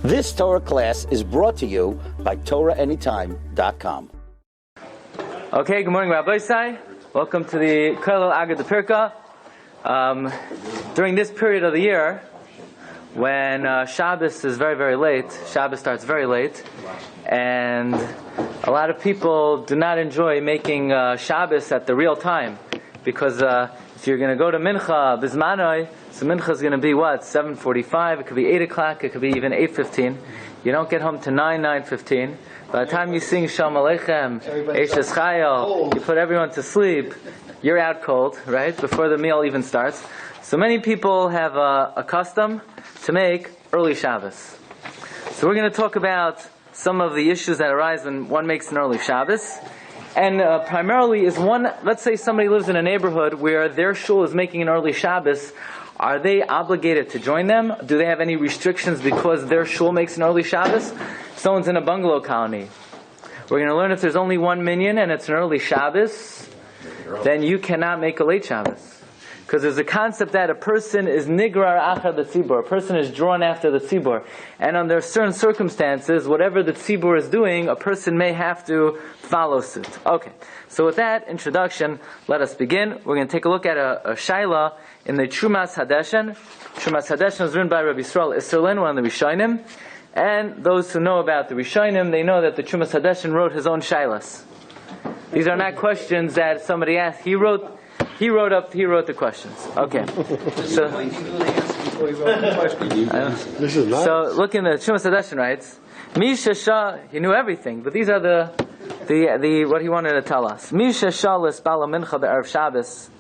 This Torah class is brought to you by TorahAnytime.com. Okay, good morning, Rabbi. Welcome to the Kollel Agad Pirka. During this period of the year, when Shabbos is very, very late, Shabbos starts very late, and a lot of people do not enjoy making Shabbos at the real time, because if you're going to go to Mincha, Bismanoi, so Mincha is going to be what? 7:45, it could be 8 o'clock, it could be even 8:15. You don't get home to 9:15. By the time you sing Shalom Aleichem, Eishes Chayil, you put everyone to sleep, you're out cold, right? Before the meal even starts. So many people have a custom to make early Shabbos. So we're going to talk about some of the issues that arise when one makes an early Shabbos. And primarily is one, let's say somebody lives in a neighborhood where their shul is making an early Shabbos. Are they obligated to join them? Do they have any restrictions because their shul makes an early Shabbos? Someone's in a bungalow colony. We're going to learn if there's only one minyan and it's an early Shabbos, then you cannot make a late Shabbos. Because there's a concept that a person is nigrar achar the tzibur. A person is drawn after the tzibur. And under certain circumstances, whatever the tzibur is doing, a person may have to follow suit. Okay, so with that introduction, let us begin. We're going to take a look at a shaila in the Trumas Hadeshen. Trumas Hadeshen is written by Rabbi Yisrael Isserlin, one of the Rishonim. And those who know about the Rishonim, they know that the Trumas Hadeshen wrote his own shailas. These are not questions that somebody asked. He wrote the questions. Okay. So look in the Trumas Hadeshen writes, Misha Shah, he knew everything, but these are the what he wanted to tell us. Misha Shah l'spala mincha be'erev Shabbos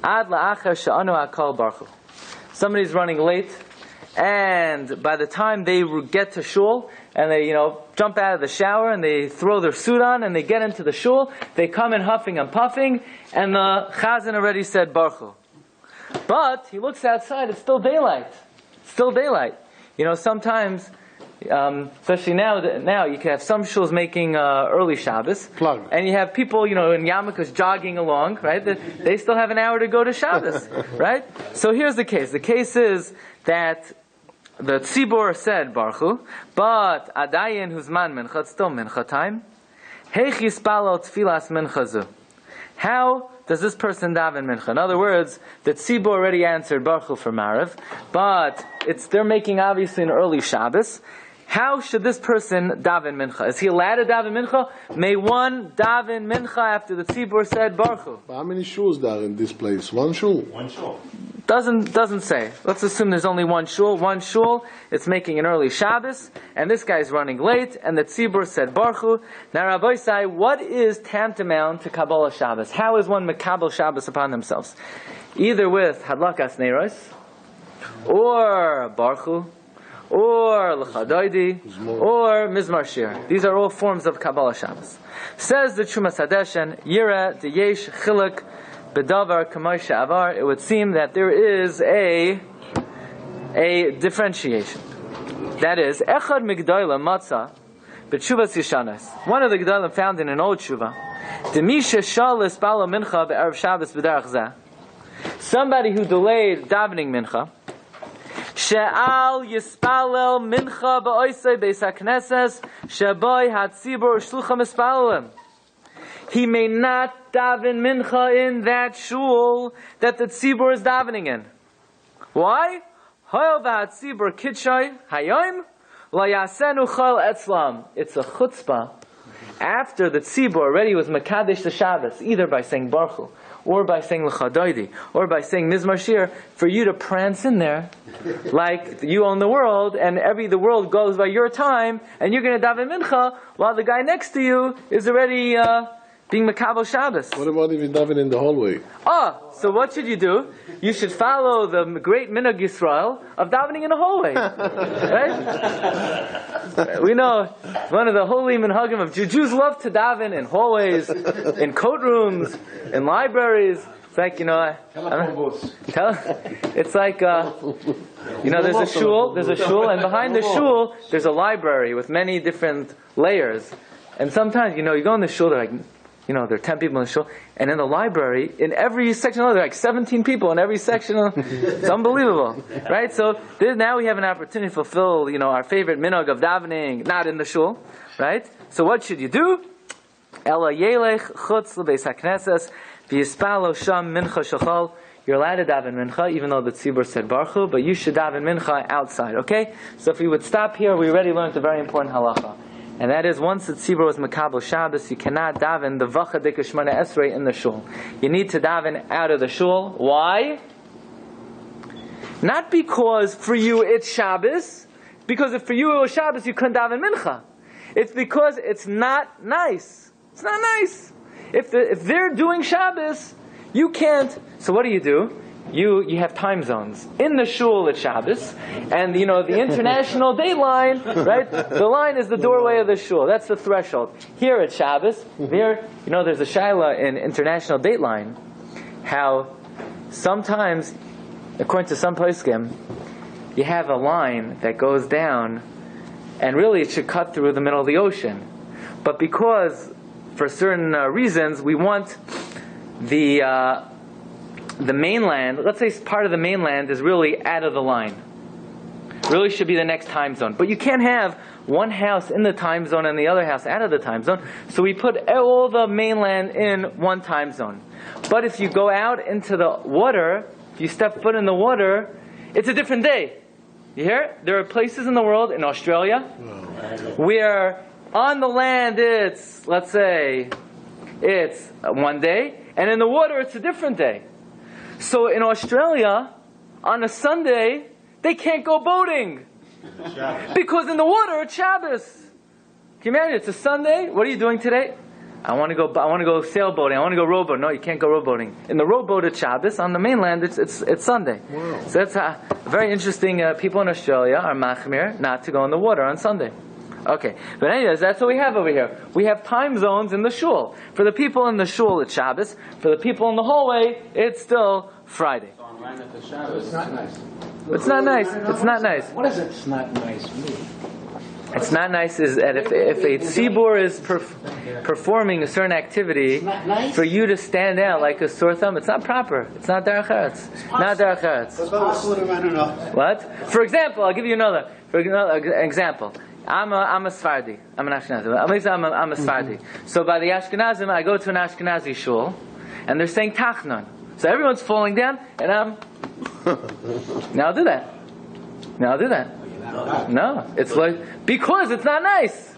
ad la'achar she'anu hakol baruch. Somebody's running late, and by the time they get to shul, and they, jump out of the shower, and they throw their suit on, and they get into the shul, they come in huffing and puffing, and the chazan already said Baruch Hu. But he looks outside, it's still daylight. Still daylight. Sometimes, especially now you can have some shuls making early Shabbos, and you have people, in yarmulkes jogging along, right? They still have an hour to go to Shabbos, right? So here's the case. The case is that the tzibur said Baruch Hu, but adayin who's man mincha, it's still mincha time. Heichi spalo tfilas mincha zu. How does this person daven mincha? In other words, the tzibur already answered Baruch Hu for Maariv, but they're making obviously an early Shabbos. How should this person daven mincha? Is he allowed to daven mincha? May one daven mincha after the tzibur said Baruch Hu? How many shuls are in this place? One shul? One shul. Doesn't say. Let's assume there's only one shul. One shul, it's making an early Shabbos, and this guy's running late, and the tzibur said Baruch Hu. Now, Rabbi say, what is tantamount to Kabbalah Shabbos? How is one Mekabel Shabbos upon themselves? Either with Hadlakas Neiros, or Baruch Hu, or L'Chadaydi, or Mizmar Shir. These are all forms of Kabbalah Shabbos. Says the Trumas Hadeshen, Yira D'yesh Chiluk Bedavar Kamay Sha'avar. It would seem that there is a differentiation. That is, Echad Migdayla Matzah B'Tshuvas Yishanas. One of the Gdalim found in an old Tshuva. Demisha Shalis Bala Mincha Be'erev Shabbos B'Derech Zeh. Somebody who delayed davening Mincha. She'al Yispalel Mincha Ba'oisei Beis HaKnesses She'boy HaTzibur Shlucham Yispalelim. He may not daven mincha in that shul that the tzibur is davening in. Why? It's a chutzpah after the tzibur already was mekadesh the Shabbos, either by saying Baruch Hu, or by saying L'Chadaydi, or by saying Mizmar Shir, for you to prance in there like you own the world, and the world goes by your time, and you're going to daven mincha while the guy next to you is already being Mekabel Shabbos. What about if you daven in the hallway? So what should you do? You should follow the great minhag Yisrael of davening in a hallway. Right? We know one of the holy minhagim of Jews love to daven in hallways, in coat rooms, in libraries. It's like, it's like, there's a shul, and behind the shul, there's a library with many different layers. And sometimes, you go in the shul, they're like, there are 10 people in the shul, and in the library, in every section, there are like 17 people in every section. It's unbelievable, right? So now we have an opportunity to fulfill, our favorite minhag of davening, not in the shul, right? So what should you do? Ela yelech chutz lebeis hakneses v'yispalo sham mincha shachal. You're allowed to daven mincha, even though the tzibur said baruch, but you should daven mincha outside, okay? So if we would stop here, we already learned a very important halacha. And that is, once the tzibur was makabel Shabbos, you cannot daven the vacha de kishmana esrei in the shul. You need to daven out of the shul. Why? Not because for you it's Shabbos, because if for you it was Shabbos, you couldn't daven mincha. It's because it's not nice. It's not nice. If they're doing Shabbos, you can't. So what do? You have time zones. In the shul at Shabbos, and the international date line, right? The line is the doorway of the shul. That's the threshold. Here at Shabbos, there's a shaila in international date line, how sometimes, according to some poskim, you have a line that goes down, and really it should cut through the middle of the ocean. But because, for certain reasons, we want the mainland, let's say part of the mainland is really out of the line. Really should be the next time zone. But you can't have one house in the time zone and the other house out of the time zone. So we put all the mainland in one time zone. But if you go out into the water, if you step foot in the water, it's a different day. You hear? There are places in the world, in Australia, where on the land let's say, it's one day, and in the water it's a different day. So in Australia, on a Sunday, they can't go boating. Because in the water, it's Shabbos. Can you imagine? It's a Sunday. What are you doing today? I want to go sailboating. I want to go rowboating. No, you can't go rowboating. In the rowboat, it's Shabbos. On the mainland, it's Sunday. Wow. So that's very interesting. People in Australia are machmir not to go in the water on Sunday. Okay, but anyways, that's what we have over here. We have time zones in the shul. For the people in the shul, it's Shabbos. For the people in the hallway, it's still Friday. So online at the Shabbos. It's not nice. It's not nice. It's not nice. What does it's not nice mean? It's not nice is that if a tzibur is performing a certain activity, nice? for you to stand out like a sore thumb, it's not proper. It's not derech eretz. Not derech eretz. What? For example, I'll give you another example. I'm a Sephardi. I'm an Ashkenazi. At least I'm a Sephardi. So by the Ashkenazim, I go to an Ashkenazi shul, and they're saying Tachnon. So everyone's falling down, and now I'll do that. No, it's because it's not nice.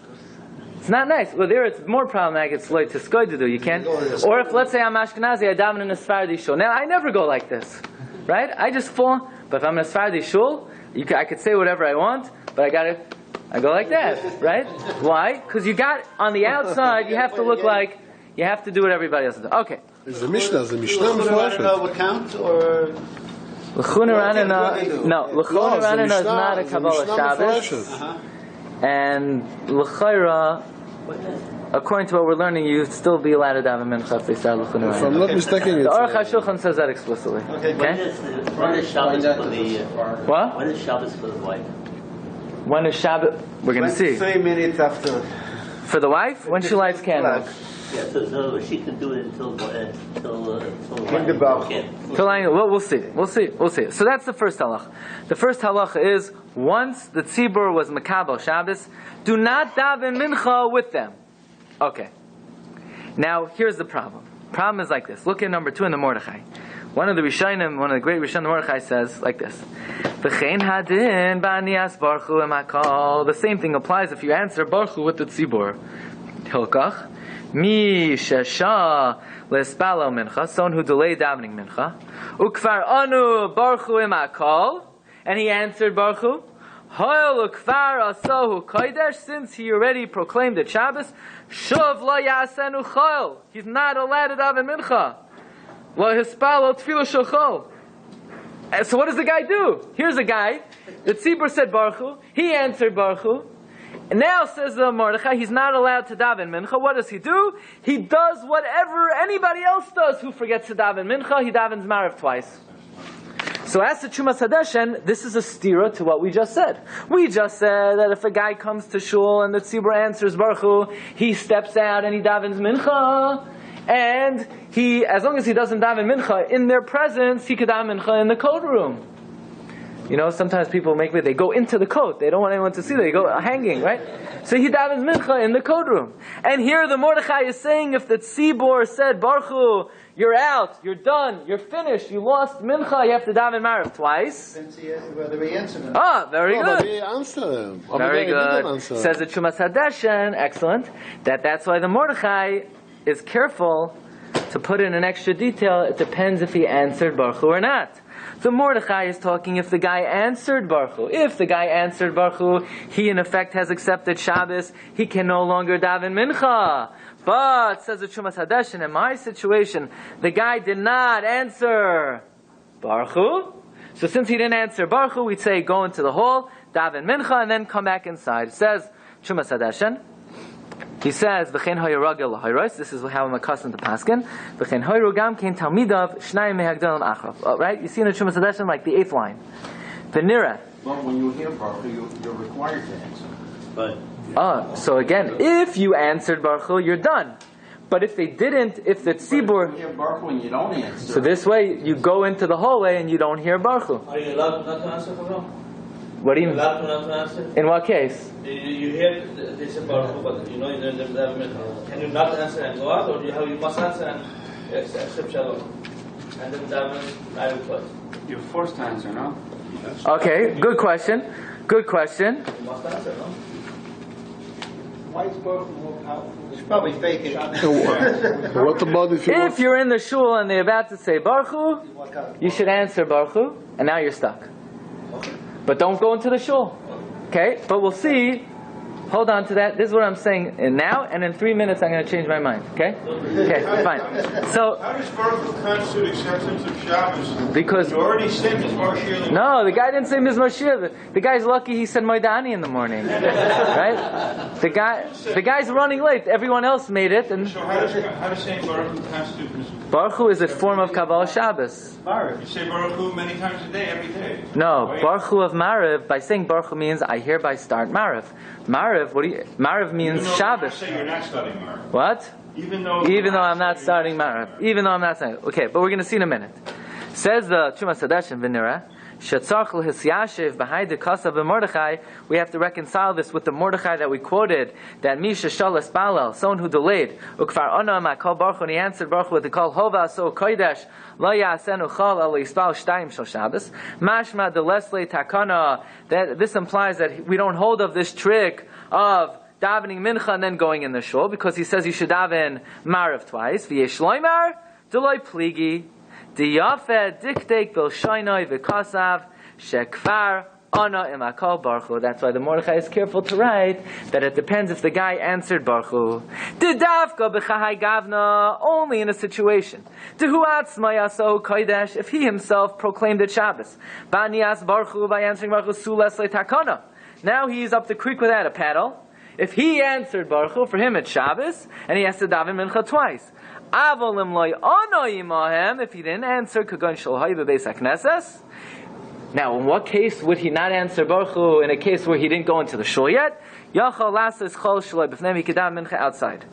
It's not nice. Well, there it's more problematic. It's like to do. You can't. Or if, let's say, I'm Ashkenazi, I daven in a Sephardi shul. Now I never go like this, right? I just fall. But if I'm in a Sephardi shul, I could say whatever I want, but I go like that, right? Why? Because you got on the outside, you have to look like you have to do what everybody else does. Okay. Is the Mishnah would count, or L'chuna Ranana is not a Kabbalah Shabbos, and L'chayra, according to what we're learning, you'd still be allowed to daven mincha if they start L'chuna Ranana. If I'm not mistaken, the Aruch HaShulchan says that explicitly. Okay. When is Shabbos for the what? When is Shabbos for the wife? When is Shabbos? We're going to see. 3 minutes after. For the wife, when she lights candles. Yeah, so she can do it until the bell. We'll see. So that's the first halach. The first halach is, once the tzibur was makabel Shabbos, do not daven mincha with them. Okay. Now, here's the problem. Problem is like this. Look at number 2 in the Mordechai. One of the Rishonim, one of the great Rishonim Mordechai says like this: V'chein hadin ba'anias baruch hu emakal. The same thing applies if you answer baruch hu with the tzibur. Hilkach mi shesha lespalo mincha, someone who delayed davening mincha. Ukvar anu baruch hu emakal, and he answered baruch hu. Hoil ukvar asahu kodesh, since he already proclaimed the Shabbos. Shuv lo yasenu choil. He's not allowed to daven mincha. So what does the guy do? Here's a guy. The tzibur said Baruch Hu. He answered Baruch Hu. And now says the Mordechai, he's not allowed to daven mincha. What does he do? He does whatever anybody else does who forgets to daven mincha. He davens Marav twice. So as to Chumas Hadeshen, this is a stira to what we just said. We just said that if a guy comes to shul and the tzibur answers Baruch Hu, he steps out and he davens mincha. and he, as long as he doesn't daven mincha in their presence, he could daven mincha in the coat room. You know, sometimes people they go into the coat. They don't want anyone to see. They go hanging, right? So he davens mincha in the coat room. And here the Mordechai is saying, if the tzibor said, Baruch Hu, you're out, you're done, you're finished, you lost mincha, you have to daven Marav twice. Whether he answered him. Ah, very good. But he answered him. Very He didn't good. answer. Says the Chumas Hadeshen, excellent. That's why the Mordechai is careful to put in an extra detail. It depends if he answered Baruch Hu or not. The Mordechai is talking if the guy answered Baruch Hu. If the guy answered Baruch Hu, he in effect has accepted Shabbos. He can no longer daven mincha. But, says the Chumas Hadeshen, in my situation, the guy did not answer Baruch Hu. So since he didn't answer Baruch Hu, we'd say go into the hall, daven mincha, and then come back inside. It says Chumas Hadeshen. He says, "V'chein hayiragel lahayros." This is how I'm accustomed to paskin. V'chein hayrugam kein talmidav shnayim mehagdalim achrav. Right? You see in the Chumas Hadeshen like the 8th line. V'nira. But when you hear Baruch Hu, you're required to answer. But So again, if you answered Baruch Hu, you're done. But if they didn't, if the tzibur, You hear Baruch Hu and you don't answer. so this way you go into the hallway and you don't hear Baruch Hu. Are you allowed not to answer for them? What do you mean? Allowed not to answer? In what case? You hear they say Baruch Hu, but you know you don't have can you not answer and go out, or you must answer and accept Shalom? And then daven I request. You're forced to answer, no? Okay, good question. Good question. You must answer, no? Why is Baruch more powerful? He's probably faking. What about if you If you're in the shul and they're about to say Baruch Hu, you should answer Baruch Hu, and now you're stuck. But don't go into the shul. Okay? But we'll see. Hold on to that. This is what I'm saying now, and in 3 minutes I'm going to change my mind. Okay? Okay, fine. So, How does Baruch Hu constitute acceptance of Shabbos? because... You already said Mizmor Shir. No, the guy didn't say Mizmor Shir. The guy's lucky he said Moedani in the morning. Right? The guy's running late. Everyone else made it. And So how does saying Baruch Hu constitute Mizmor? Baruch Hu is a form of Kabbalah Shabbos. You say Baruch Hu many times a day, every day. No, Right? Baruch Hu of Mariv, by saying Baruch Hu means I hereby start Mariv. Mariv, Mariv means Even though Shabbos. You say you're not studying Marv. What? Even though I'm not starting Mariv. Even though I'm not starting. Okay, but we're going to see in a minute. Says the Chumas Hadeshen V'nira, Shetzarch l'hisyashiv b'hai dekasa v'Mordechai. We have to reconcile this with the Mordechai that we quoted, that Misha shalas balal, someone who delayed. Ukfar ona ma'kol Baruch Hu, and he answered Baruch Hu with the call Hova so kodesh lo ya'asenu chal al yispal shtayim shel Shabbos. Mashma delesle takana. That this implies that we don't hold of this trick of davening mincha and then going in the shul, because he says you should daven Mariv twice. V'yesh loymar deloy pligi. Diyafeh diktek bil shaynoi v'kasav shekfar ana imakol Baruch Hu. That's why the Mordechai is careful to write that it depends if the guy answered Baruch Hu. Didavka b'chahai gavna, only in a situation. Dehu atzma yaso kodesh, if he himself proclaimed it Shabbos. Banias Baruch Hu, by answering Baruch Hu sules letakana. Now he's up the creek without a paddle. If he answered Baruch Hu, for him it's Shabbos, and he has to daven mincha twice. If he didn't answer, now in what case would he not answer Baruch Hu? In a case where he didn't go into the shul yet, he could daven mincha outside.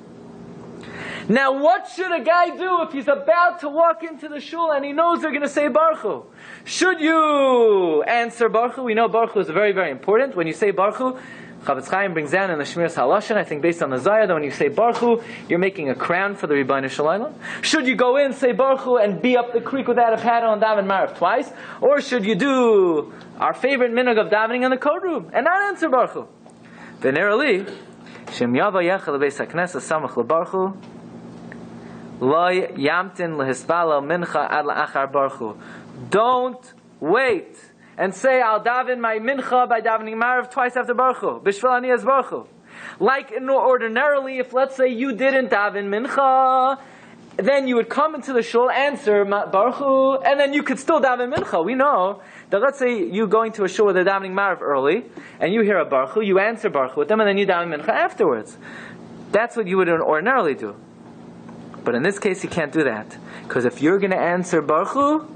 Now what should a guy do if he's about to walk into the shul and he knows they're going to say Baruch Hu? Should you answer Baruch Hu? We know Baruch Hu is very, very important. When you say Baruch Hu, Chavetz Chaim brings down in the Shmiras Halashon, I think based on the Zayah, that when you say Baruch Hu, you're making a crown for the Rebbeinu Shalom. Should you go in, say Baruch Hu, and be up the creek without a paddle and daven Mariv twice? Or should you do our favorite minhag of davening in the code room and not answer Baruch Hu? Venerally, Shem Yava Yechel Beis HaKnesses Samach LeBaruch Hu Loi Yamtin LeHispala Mincha Ad LaAchar Baruch Hu. Don't wait and say, I'll daven my mincha by davening Mariv twice after Baruch Hu. Bishvil Aniyas Baruch Hu. Like ordinarily, if let's say you didn't daven mincha, then you would come into the shul, answer Baruch Hu, and then you could still daven mincha. We know that let's say you going to a shul where they're davening Mariv early, and you hear a Baruch Hu, you answer Baruch Hu with them, and then you daven mincha afterwards. That's what you would ordinarily do. But in this case, you can't do that. Because if you're going to answer Baruch Hu,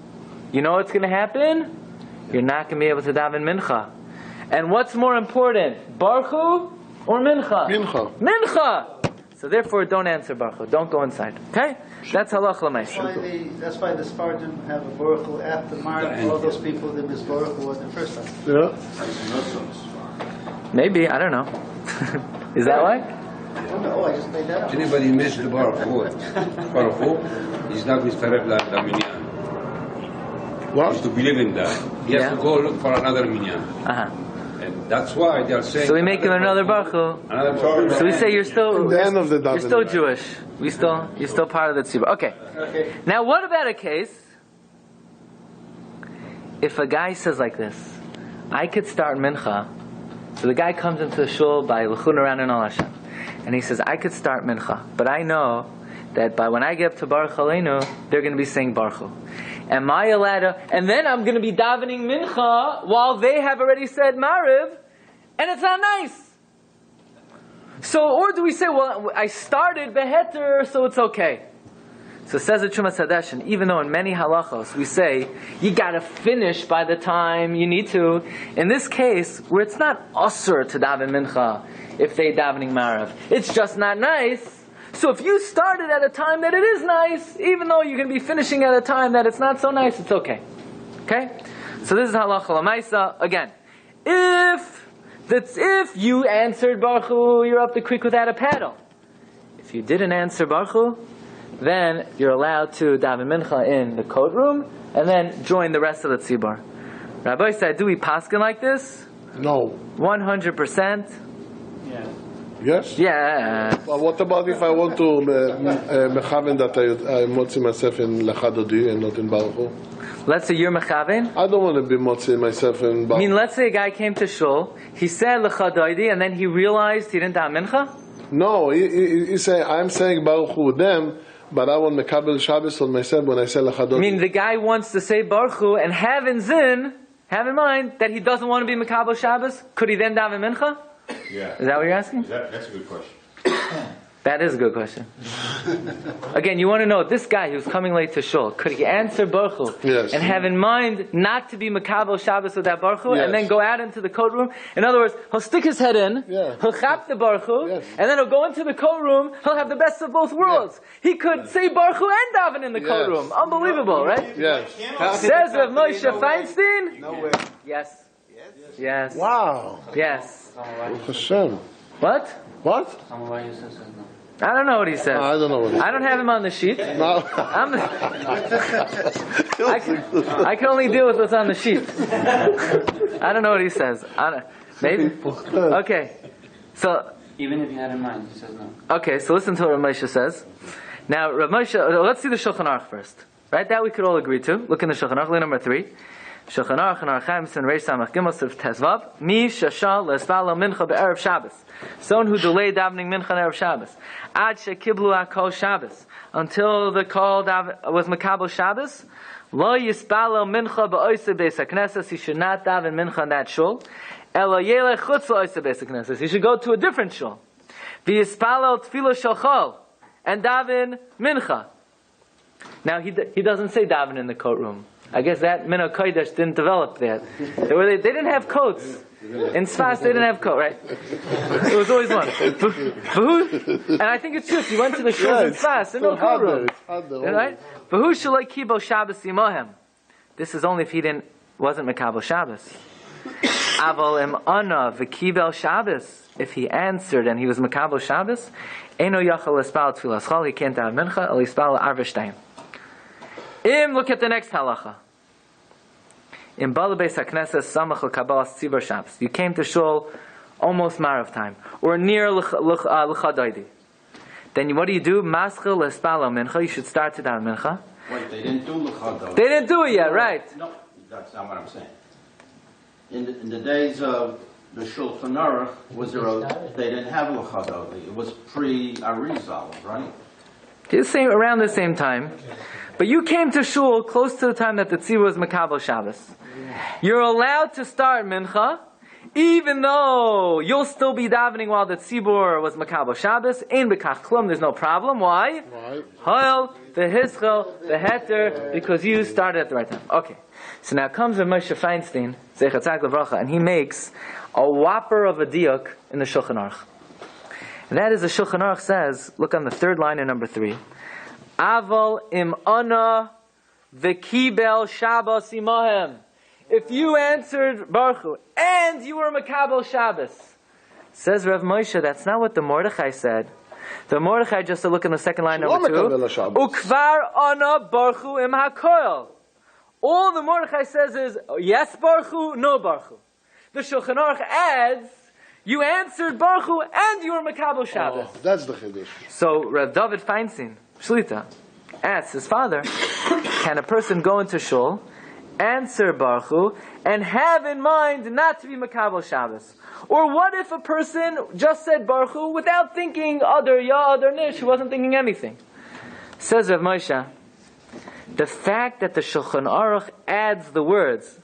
you know what's going to happen? You're not going to be able to daven mincha. And what's more important, Baruch Hu or mincha? Mincha. Mincha! So therefore, don't answer Baruch Hu. Don't go inside. Okay? That's halacha l'maisa. That's why the Spartan have a Baruch Hu after Marv. All those people did this Baruch Hu the first time. Yeah. Maybe, I don't know. Is that why? Oh, I just made that up. Anybody miss the Baruch Hu? Baruch Hu is not Mr. Minyan. What? Is to believe in that. He has to go look for another minyan. And that's why they are saying. So we make him another Baruch Hu. So we say you're still Jewish. You're still part of the tzibur. Okay. Now what about a case if a guy says like this, I could start mincha. So the guy comes into the shul by L'chun Aran and Al Hashem, and he says, I could start mincha, but I know that by when I get up to Baruch Aleinu, they're going to be saying Baruch Hu. Am I allowed to? And then I'm going to be davening mincha while they have already said Mariv, and it's not nice. So, or do we say, well, I started beheter, so it's okay. So says the Trumas Hadeshin, even though in many halachos we say you got to finish by the time you need to, in this case where it's not asur to daven mincha if they davening Mariv, it's just not nice. So if you started at a time that it is nice, even though you're going to be finishing at a time that it's not so nice, it's okay. Okay? So this is halacha l'maisa. Again, if you answered Baruch Hu, you're up the creek without a paddle. If you didn't answer Baruch Hu, then you're allowed to daven mincha in the coat room and then join the rest of the tzibur. Rabbi said, do we paskin like this? No. 100%? Yes? Yeah. Well, what about if I want to mechaven that I motzi myself in Lechadodi and not in Baruch Hu? Let's say you're mechaven. I don't want to be motzi myself in Baruch Hu. I mean, let's say a guy came to shul, he said Lechadodi, and then he realized he didn't daven mincha? No, he say, I'm saying Baruch Hu with them, but I want mekabel Shabbos on myself when I say Lechadodi. I mean, the guy wants to say Baruch Hu and have in mind that he doesn't want to be mekabel Shabbos. Could he then daven mincha? Yeah. Is that what you're asking? That's a good question. That is a good question. Again, you want to know, this guy who's coming late to shul, could he answer Baruch Hu and have in mind not to be Makabel Shabbos with that Baruch Hu and then go out into the coat room? In other words, he'll stick his head in, he'll chap the Baruch Hu, and then he'll go into the coat room, he'll have the best of both worlds. He could say Baruch Hu and daven in the coat room. Unbelievable, right? Yes. Says Rav Moshe Feinstein? No way. Yes. Yes. Wow. Yes. Baruch Hashem. What? What? I don't know what he says. I don't know what he says. I don't have him on the sheet. No. I can only deal with what's on the sheet. I don't know what he says. Maybe? Okay. So, Even if you had in mind, he says no. okay, so listen to what Rav Moshe says. Now, Rav Moshe, let's see the Shulchan Aruch first. Right? That we could all agree to. Look in the Shulchan Aruch, number 3. Shulchan Aruch and Archaim Sin Reish Samach Gimel Sif Tezvav Mi Shashal Lesvala Mincha Be'erev Shabbos. Someone who delayed davening Mincha on Erev Shabbos. Ad Shekiblu Akol Shabbos. Until the call was Makabel Shabbos. Lo Yispalo Mincha Be'oise Beis HaKnesses. He should not daven Mincha in that shul. Elo Yelech Chutz L'oise Beis HaKnesses. He should go to a different shul. V'Yispalo Tefillah Shalchol. And daven Mincha. Now he doesn't say daven in the coat room. I guess that Min HaKodesh didn't develop that. They didn't have coats. In Sfas, they didn't have coat, right? It was always one. And I think it's true. If you went to the shul in Sfas, there's no coat room. Right? V'hu shaloi kibel Shabbos imohem. This is only if he wasn't Mekabel Shabbos. Aval im ana v'kibel Shabbos. If he answered and he was Mekabel Shabbos, eno yachal espal tfilas chol. He can't have mincha. El espal arveshtein. Look at the next halacha. In Bala Beis HaKnesses Samach L'Kabbalas Tzibur Shabbos. You came to shul almost Marav time, or near L'Chadoidi. Then what do? Maschil L'Espalo Mincha. You should start to daven Mincha. Wait, they didn't do L'Chadoidi. They didn't do it yet, right? No, that's not what I'm saying. In the days of the Shulchan Aruch, they didn't have L'Chadoidi. It was pre-Arizal, right? Around the same time. But you came to shul close to the time that the tzibur was Makabel Shabbos. You're allowed to start mincha, even though you'll still be davening while the tzibur was Makabel Shabbos. Ein bekach klum, there's no problem. Why? Ha'il, v'hischel, v'heter, because you started at the right time. Okay. So now comes Rav Moshe Feinstein, Zechatzak Levracha, and he makes a whopper of a diuk in the Shulchan Aruch. That is, the Shulchan Aruch says, look on the third line in number 3. Aval im ana v'kibel Shabbos imahem. If you answered Baruch Hu, and you were Makabel Shabbos, says Rav Moshe, that's not what the Mordechai said. The Mordechai, just to look in the second line, number 2, Ukvar ana Baruch Hu im hakoil. All the Mordechai says is, yes Baruch Hu, no Baruch Hu. The Shulchan Aruch adds, you answered Baruch Hu, and you were Makabel Shabbos. Oh, that's the Chiddush. So Rav David Feinstein, Shlita, asks his father, can a person go into shul, answer Baruch Hu, and have in mind not to be Makabel Shabbos? Or what if a person just said Baruch Hu without thinking other Ya, other Nish, who wasn't thinking anything? Says Rav Moshe, the fact that the Shulchan Aruch adds the words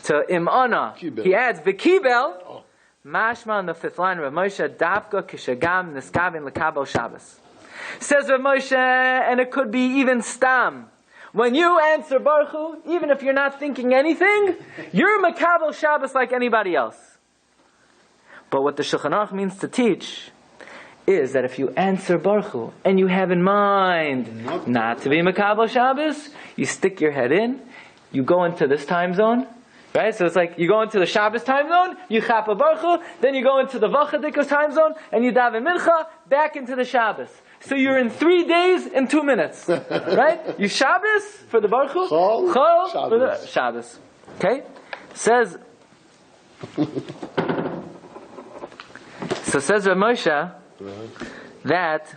to Im'ana, he adds V'kibel, mashma on the 5th line, Rav Moshe, Davka kishagam niskavin L'kabel Shabbos. Says Rav Moshe, and it could be even stam. When you answer Baruch Hu, even if you're not thinking anything, you're Makabel Shabbos like anybody else. But what the Shulchan Aruch means to teach is that if you answer Baruch Hu and you have in mind not to be Makabel Shabbos, you stick your head in, you go into this time zone, right? So it's like you go into the Shabbos time zone, you chapa Baruch Hu, then you go into the Vachadikos time zone, and you daven Mincha, back into the Shabbos. So you're in 3 days and 2 minutes, right? You Shabbos for the Baruch Hu, Chol for the Shabbos. Okay? Says Rav Moshe that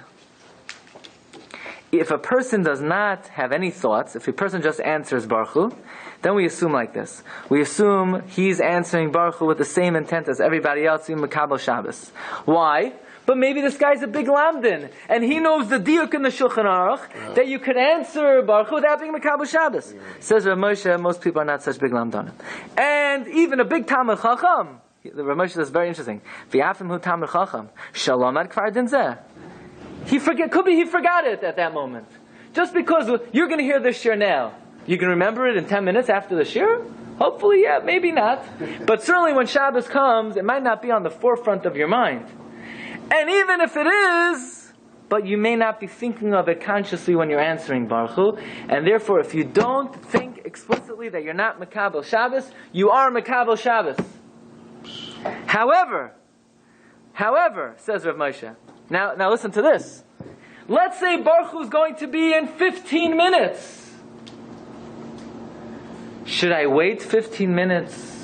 if a person does not have any thoughts, if a person just answers Baruch Hu, then we assume like this. We assume he's answering Baruch Hu with the same intent as everybody else in Makabel Shabbos. Why? But maybe this guy's a big lamdin, and he knows the diuk in the Shulchan Aruch that you could answer Baruch Hu without being Makabel Shabbos. Says Rav Moshe, most people are not such big lamdanim. And even a big Talmid Chacham, the Rav Moshe is very interesting. V'afim hu Talmid Chacham, shalom ad kfar din zeh. Could be he forgot it at that moment. Just because you're going to hear this shir now, you can remember it in 10 minutes after the shir? Hopefully, yeah, maybe not. But certainly when Shabbos comes, it might not be on the forefront of your mind. And even if it is, but you may not be thinking of it consciously when you're answering Baruch Hu, and therefore if you don't think explicitly that you're not Makabel Shabbos, you are Makabel Shabbos. However, says Rav Moshe, now listen to this. Let's say Baruch Hu is going to be in 15 minutes. Should I wait 15 minutes?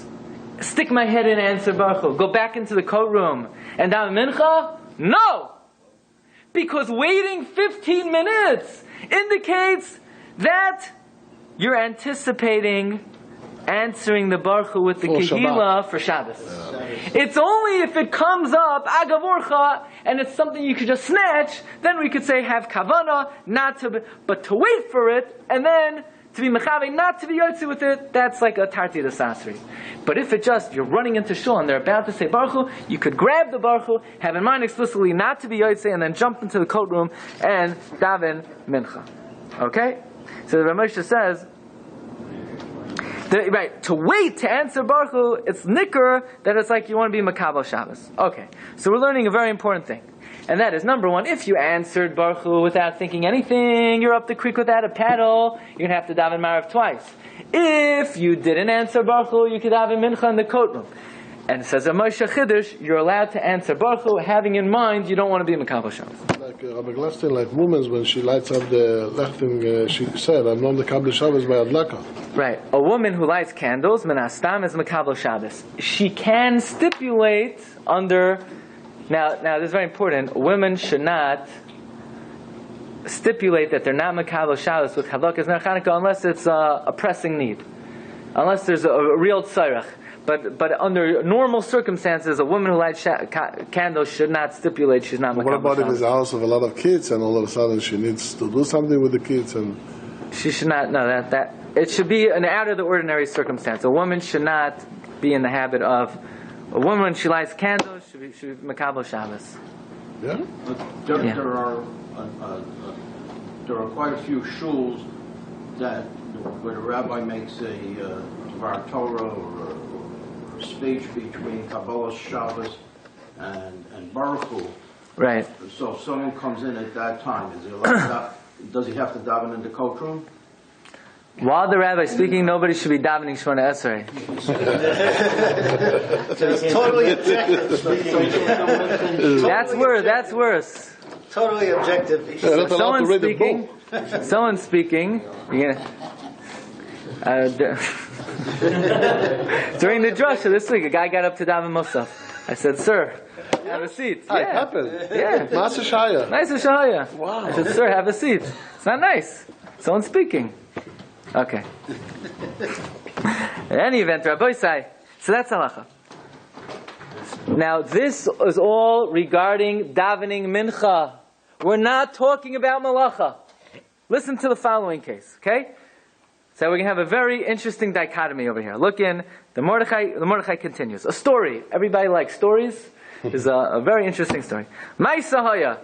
Stick my head in and answer Baruch Hu. Go back into the coat room and daven mincha? No! Because waiting 15 minutes indicates that you're anticipating answering the Baruch Hu with the Kehillah for Shabbos. It's only if it comes up, Agavorcha, and it's something you could just snatch, then we could say have Kavana, but to wait for it, and then to be Mechave, not to be Yotze with it, that's like a Tarti Dasasri. But if you're running into Shul and they're about to say Baruch Hu, you could grab the Baruch Hu, have in mind explicitly not to be Yotze, and then jump into the coat room and daven Mincha. Okay? So the Rav Moshe says, to wait to answer Baruch Hu, it's nicker that it's like you want to be Makabel Shabbos. Okay, so we're learning a very important thing. And that is, number one, if you answered Baruch Hu without thinking anything, you're up the creek without a paddle, you're going to have to daven Marav twice. If you didn't answer Baruch Hu, you could daven Mincha in the coat room. And it says, a Moshe Chiddush, you're allowed to answer Baruch Hu, having in mind you don't want to be Makabel Shabbos. Like Rabbi Glatstein, like women, when she lights up the lechting, she said, I'm not Makabel Shabbos by Adlaka. Right. A woman who lights candles, Menastam, is Makabel Shabbos. She can stipulate under... Now this is very important. Women should not stipulate that they're not Makabel Shabbos with Halachic Ner Chanukah unless it's a pressing need. Unless there's a real tzarech. But under normal circumstances, a woman who lights candles should not stipulate she's not Makabel Shabbos. What about if there's a house of a lot of kids and all of a sudden she needs to do something with the kids and... She should not, no, that it should be an out of the ordinary circumstance. A woman should not be in the habit of... A woman, when she lights candles, should be Makabel Shabbos. Yeah? There are quite a few shuls where the rabbi makes a Dvar Torah or a speech between Kabbalah Shabbos and Baruch Hu, Right. So if someone comes in at that time, is he allowed does he have to daven in the courtroom? While the rabbi is speaking, nobody should be davening Shemona Esrei. It's totally objective. That's worse. Totally objective. Someone's speaking. You're gonna, during the drasha this week, a guy got up to daven Musaf. I said, "Sir, have a seat." It happened. Yeah. Masa Shaya. Nice Shaya. Wow. I said, "Sir, have a seat." It's not nice. Someone's speaking. Okay. In any event, Rabbi say, so that's halacha. Now, this is all regarding davening mincha. We're not talking about malacha. Listen to the following case, okay? So we're going to have a very interesting dichotomy over here. Look in, the Mordechai continues. A story. Everybody likes stories. Is a very interesting story. Maisa haya.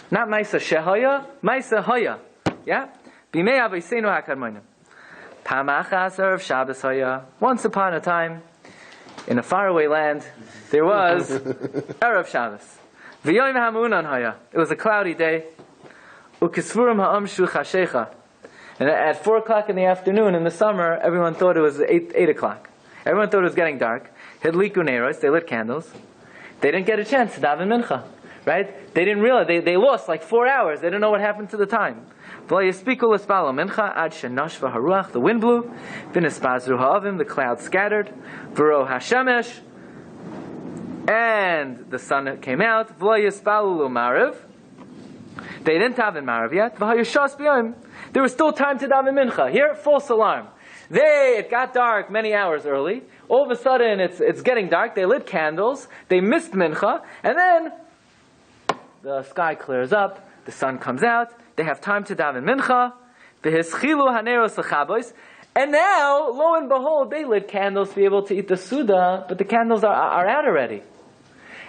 Not Maisa shehaya, Maisa haya. Yeah? Bimei avosenu hakadmonim. Pamachas erev Shabbos haya. Once upon a time, in a faraway land, there was erev Shabbos. V'yoyim hamunan haya. It was a cloudy day. Ukisvurim ha'amshu chashecha. And at 4 o'clock in the afternoon in the summer, everyone thought it was 8 o'clock. Everyone thought it was getting dark. Hidliku neiros, they lit candles. They didn't get a chance to daven mincha. Right? They didn't realize, they lost like 4 hours. They didn't know what happened to the time. The wind blew. The clouds scattered. And the sun came out. They didn't daven Marav yet. There was still time to daven mincha. Here, false alarm. It got dark many hours early. All of a sudden, it's getting dark. They lit candles. They missed mincha. And then the sky clears up. The sun comes out. They have time to daven mincha. And now, lo and behold, they lit candles to be able to eat the suda, but the candles are out already.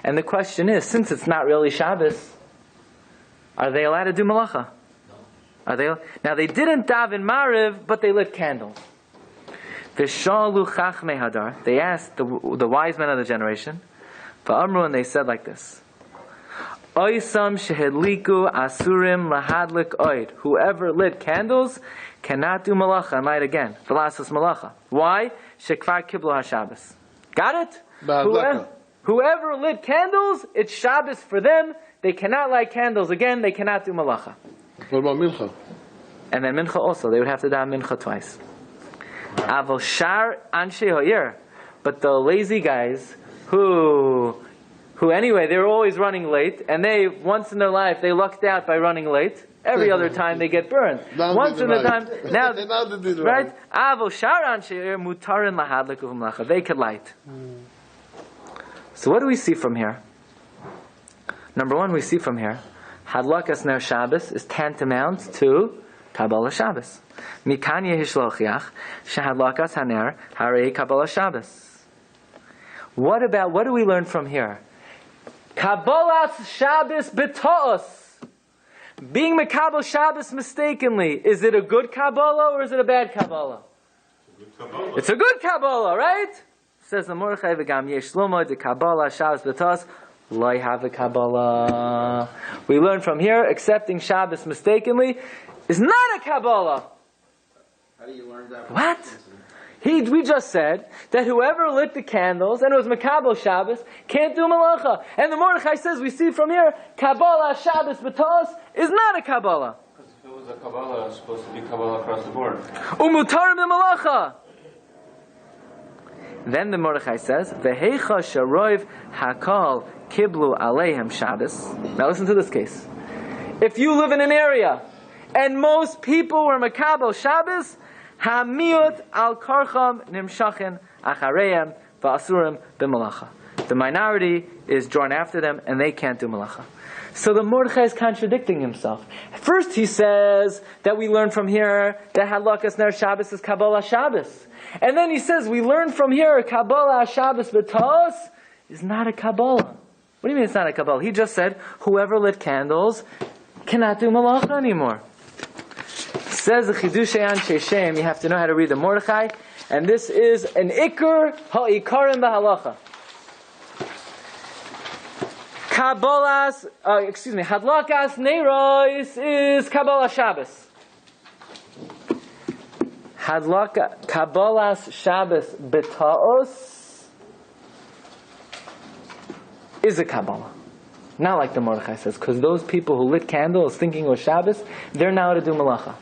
And the question is, since it's not really Shabbos, are they allowed to do malacha? Are they? Now they didn't daven mariv, but they lit candles. They asked the wise men of the generation, and they said like this: whoever lit candles cannot do malacha and light again. Why? Got it? Whoever lit candles, it's Shabbos for them. They cannot light candles again. They cannot do malacha. What about mincha? And then mincha also. They would have to daven mincha twice. Avol shar anshe hoyer. But the lazy guys who anyway, they were always running late, and they, once in their life, they lucked out by running late. Every other time they get burned. Once in a time, now, right? Avol shar anshe hoyer mutarin lahadlik uv'mlacha. They could light. So what do we see from here? Number one, we see from here, Hadlakas Ner Shabbos is tantamount to Kabbalah Shabbos. Mikan yehishlochiach shehadlakas haner harei Kabbalah Shabbos. What do we learn from here? Kabbalah Shabbos b'to'os. Being Makabal Shabbos mistakenly, is it a good Kabbalah or is it a bad Kabbalah? It's a good Kabbalah, right? Says the Mordechai v'gam yesh lomo de Kabbalah Shabbos b'to'os. Loi have a Kabbalah. We learn from here, accepting Shabbos mistakenly is not a Kabbalah. How do you learn that? What? We just said that whoever lit the candles and it was Makabel Shabbos can't do Malacha. And the Mordechai says, we see from here, Kabbalah Shabbos B'tos is not a Kabbalah. Because if it was a Kabbalah, it's supposed to be Kabbalah across the board. Umutarim Malacha. Then the Mordechai says, V'heicha sharoiv hakal kiblu aleihem Shabbos. Now listen to this case. If you live in an area and most people were Makabel Shabbos, hamiut al karcham nimshachen achareim va'asurim b'malacha. The minority is drawn after them and they can't do malacha. So the Mordechai is contradicting himself. First he says that we learn from here that Halakas Ner Shabbos is Kabbalah Shabbos. And then he says we learn from here Kabbalah Shabbos B'tos is not a Kabbalah. What do you mean it's not a Kabbalah? He just said whoever lit candles cannot do malacha anymore. Says the Chiddushei Anshe Shem, you have to know how to read the Mordechai, and this is an Iker ha'ikarim b'halacha. Kabbalas, Hadlakas Neiros is Kabbalah Shabbos. Kabbalas Shabbos B'Ta'os is a Kabbalah. Not like the Mordechai says, because those people who lit candles thinking it was Shabbos, they're now to do Malacha.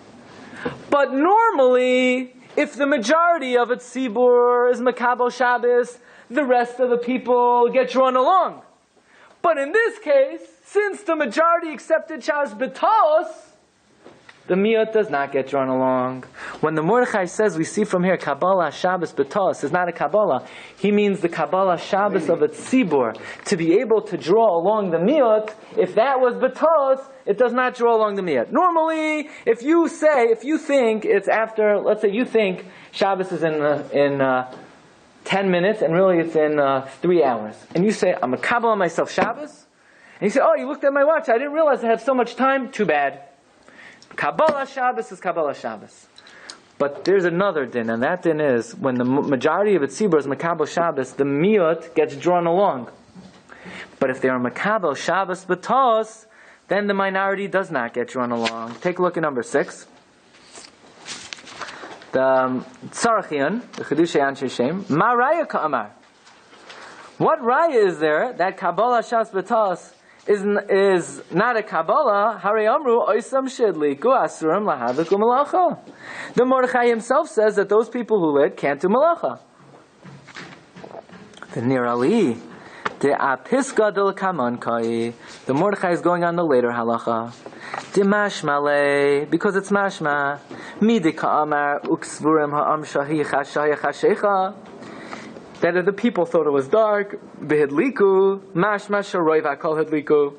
But normally, if the majority of a tzibur is Makabel Shabbos, the rest of the people get drawn along. But in this case, since the majority accepted Shabbos B'Ta'os, the Miyot does not get drawn along. When the Mordechai says, we see from here, Kabbalah Shabbos B'Ta'os is not a Kabbalah. He means the Kabbalah Shabbos of a tzibur. To be able to draw along the Miyot, if that was B'Ta'os, it does not draw along the Miyot. Normally, if you think it's after, let's say you think Shabbos is in 10 minutes, and really it's in 3 hours. And you say, I'm a Kabbalah myself Shabbos. And you say, oh, you looked at my watch, I didn't realize I have so much time. Too bad. Kabbalah Shabbos is Kabbalah Shabbos. But there's another din, and that din is, when the majority of its tzibur is Makabel Shabbos, the Miyot gets drawn along. But if they are Makabel Shabbos B'Ta'os, then the minority does not get drawn along. Take a look at number 6. The Tzarachian, the Chiddushei Anshe Shem, Ma Raya Ka'amar. What Raya is there that Kabbalah Shabbos B'Ta'os is not a Kabbalah? Harei Amru Oisam Shidliku Asurim Lahadliku Malacha. The Mordechai himself says that those people who lit can't do Malacha. The Nirali, the Apiska del Kaman Kai. The Mordechai is going on the later halacha. The Mashmale, because it's Mashma. Midi Ka'amar Uksvurim Ha'am Shahi Chashaya Chashecha. That if the people thought it was dark, B'Hidliku, Mashma Sharoiv HaKol Hidliku.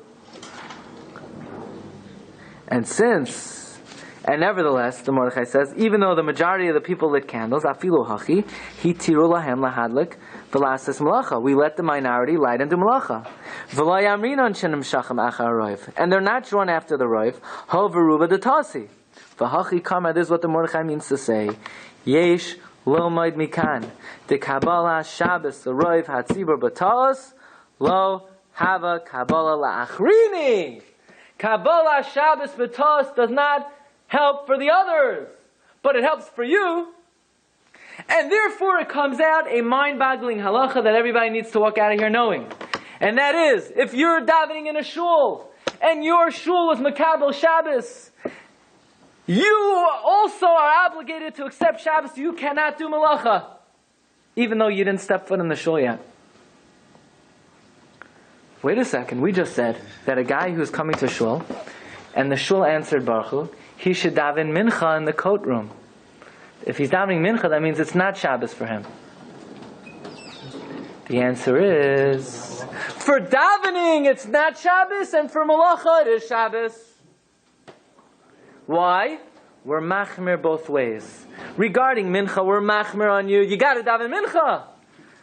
And nevertheless, the Mordechai says, even though the majority of the people lit candles, Afilu Hachi, Hitiru Lahem Lahadlik, V'Lasis Malacha. We let the minority light and do Malacha. V'Lo Yamrinon Shenim Shacham Achar Roiv. And they're not drawn after the Roiv. Ho V'Ruba D'Tasi. V'Hachi Kama, this is what the Mordechai means to say. Yesh Lo Moed Mikan. The Kabbalah Shabbos the Roiv Hatzibur B'Ta'os Lo Hava Kabbalah La'achrini. Kabbalah Shabbos B'Ta'os does not help for the others, but it helps for you. And therefore it comes out a mind-boggling halacha that everybody needs to walk out of here knowing. And that is, if you're davening in a shul, and your shul is Makabel Shabbos, you also are obligated to accept Shabbos. You cannot do malacha, even though you didn't step foot in the shul yet. Wait a second, we just said that a guy who's coming to shul, and the shul answered Baruch Hu, he should daven mincha in the coat room. If he's davening mincha, that means it's not Shabbos for him. The answer is, for davening it's not Shabbos, and for malacha it is Shabbos. Why? We're machmir both ways. Regarding mincha, we're machmir on you. You got to daven mincha.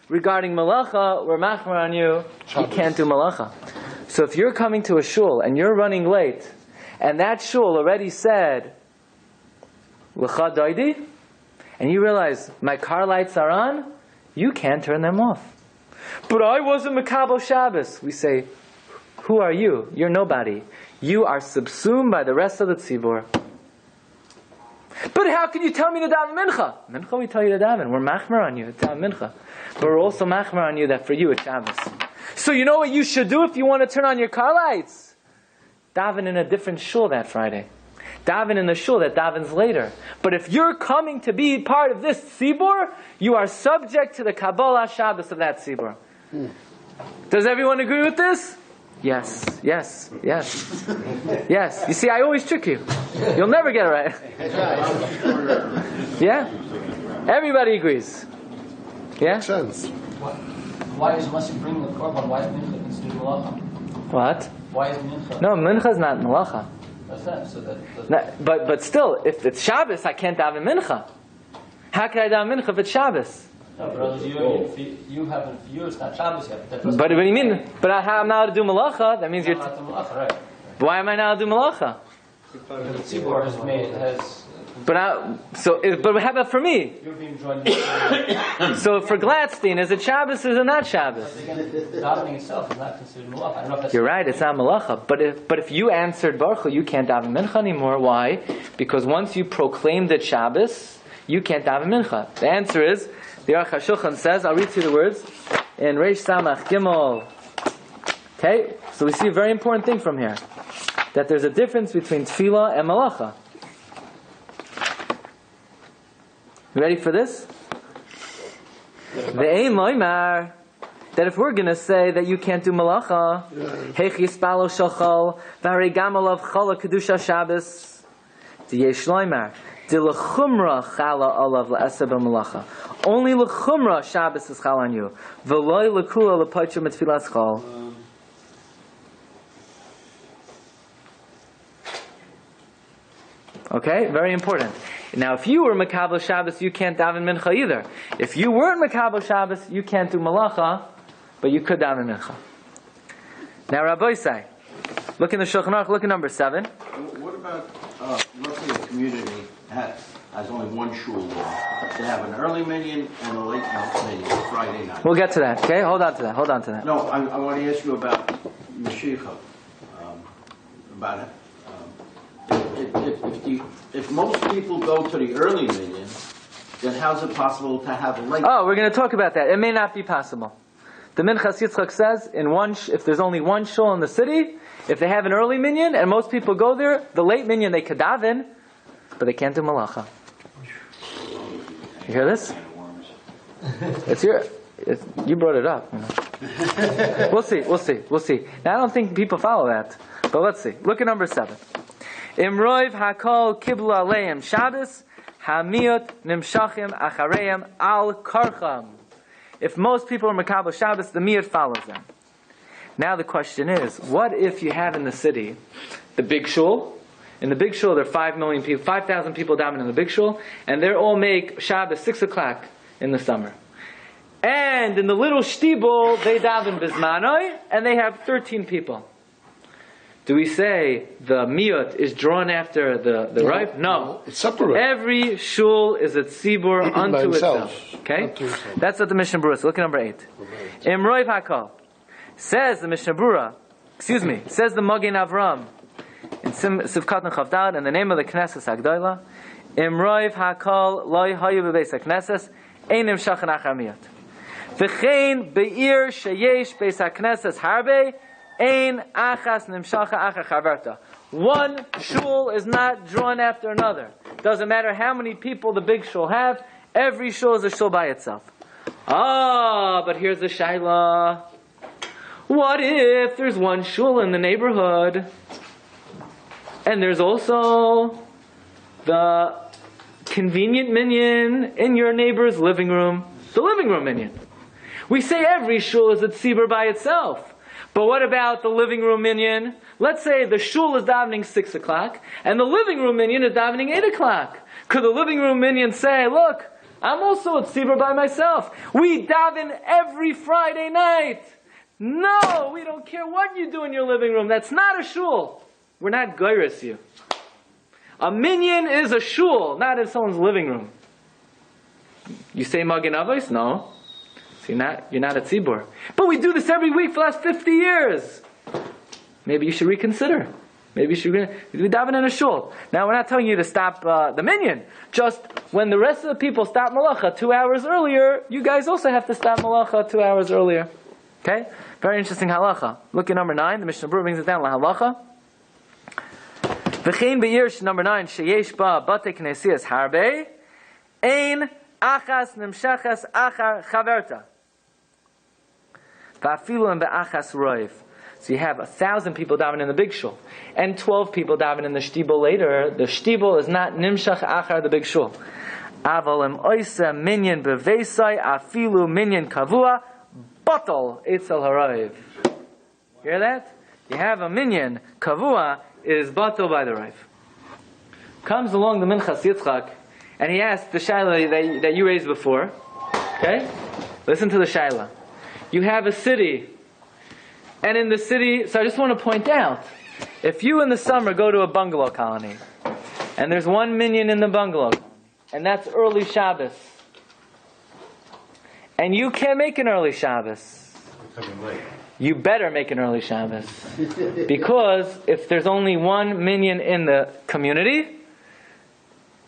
Regarding malacha, we're machmir on you. Shabbos. You can't do malacha. So if you're coming to a shul and you're running late, and that shul already said l'cha daidi, and you realize my car lights are on, you can't turn them off. But I wasn't Makabel Shabbos. We say, who are you? You're nobody. You are subsumed by the rest of the tzibur. But how can you tell me to daven mincha? Mincha, we tell you to daven. We're machmer on you. It's daven mincha. But we're also machmer on you that for you it's Shabbos. So you know what you should do if you want to turn on your car lights? Daven in a different shul that Friday. Daven in the shul that davens later. But if you're coming to be part of this tzibur, you are subject to the Kabbalah Shabbos of that tzibur. Does everyone agree with this? Yes, yes, yes. Yes. You see, I always trick you. You'll never get it right. Yeah? Everybody agrees. Yeah? Makes sense. Why is Moshe bringing the korban? Why is mincha considered malacha? What? Why is mincha? No, mincha is not malacha. That's that. So that No, but still, if it's Shabbos, I can't daven mincha. How can I daven mincha if it's Shabbos? No, but you haven't. For you, it's not Shabbos yet. But what do you mean? But I'm not allowed to do malacha. That means you're. Not malacha, right? Why am I not allowed to do malacha? The tzibur has But how about for me? You're being joined. So for Glatstein, is it Shabbos or is it not Shabbos? Davening itself is not considered malach. I don't know if that's. You're right, it's not malacha. But if you answered Baruch Hu, you can't daven mincha anymore. Why? Because once you proclaimed it Shabbos, you can't daven mincha. The answer is, the Aruch HaShulchan says, I'll read to you the words, in Reish Samach Gimel. Okay? So we see a very important thing from here. That there's a difference between tefillah and malacha. You ready for this? Ve'ein loymar, that if we're going to say that you can't do malacha, heich yispalo shachal, v'harei gam alav chala kedusha Shabbos, diyesh loymar, di l'chumra chala alav la'aseh b'malacha. Only l'chumra Shabbos is chal on you. V'loi l'kula l'poitcher mitfilas chal. Okay, very important. Now, if you were Makabel Shabbos, you can't daven mincha either. If you weren't Makabel Shabbos, you can't do malacha, but you could daven mincha. Now, Rabbi say, look in the Shulchan Aruch, look at number 7. What about, let's say a community has only one shul there. They have an early minyan and a late minyan Friday night. We'll get to that, okay? Hold on to that. No, I want to ask you about Mashiach, about it. If most people go to the early minyan, then how's it possible to have a late? Oh, we're going to talk about that. It may not be possible. The Minchas Yitzchak says, if there's only one shul in the city, if they have an early minyan and most people go there, the late minyan they could daven, but they can't do malacha. You hear this? You brought it up. You know. We'll see. Now I don't think people follow that, but let's see. Look at number 7. Imroiv hakol kibla aleim Shabbos hamiyot nimshachim achareim al karcham. If most people are makabel Shabbos, the miyot follows them. Now the question is, what if you have in the city the big shul? In the big shul, there are 5 million people, 5,000 people davening in the big shul, and they all make Shabbos 6 o'clock in the summer. And in the little shtibel, they daven bismanoi, and they have 13 people. Do we say the miyut is drawn after the Rav? No. It's separate. Every shul is a tzibur unto itself. Okay? That's what the Mishnah Berurah says. Look at number 8. Imroiv hakol. Says the Mishnah Berurah, says the Magen Avram, in Sivkat and Chavdad, in the name of the Knesset Hagdolah, Imroiv hakol loy hayu bebeis HaKnesses, ein nimshachan achar miyut. V'chein be'ir sheyesh beis HaKnesses harbe, ein achas nimshacha achar chaverta. One shul is not drawn after another. Doesn't matter how many people the big shul have, every shul is a shul by itself. But here's the shaila. What if there's one shul in the neighborhood, and there's also the convenient minyan in your neighbor's living room, the living room minyan? We say every shul is a tzibur by itself. But what about the living room minyan? Let's say the shul is davening 6 o'clock, and the living room minyan is davening 8 o'clock. Could the living room minyan say, look, I'm also a tzibur by myself. We daven every Friday night. No, we don't care what you do in your living room. That's not a shul. We're not goyres you. A minyan is a shul, not in someone's living room. You say Magen Avos? No. So you're not a tzibur. But we do this every week for the last 50 years. Maybe you should reconsider. We daven in a shul. Now we're not telling you to stop the minyan. Just when the rest of the people stop malacha 2 hours earlier, you guys also have to stop malacha 2 hours earlier. Okay? Very interesting halacha. Look at number 9. The Mishnah Berurah brings it down. La halacha. V'chein be'ir number 9. Sheyesh ba bate knesias harbe. Ein achas nimshachas achar chaverta. Va'afilu and be'achas roiv. So you have 1,000 people davening in the big shul, and 12 people davening in the shtibel later. The shtibel is not nimshach achar the big shul. Aval em oisa minyan beveisai afilu minyan kavua batal etzel harayiv. Hear that? You have a minyan kavua is batal by the raiv. Comes along the Minchas Yitzchak, and he asks the shaila that you raised before. Okay, listen to the shaila. You have a city. And in the city, so I just want to point out, if you in the summer go to a bungalow colony, and there's one minyan in the bungalow, and that's early Shabbos. And you can't make an early Shabbos. You better make an early Shabbos. Because if there's only one minyan in the community,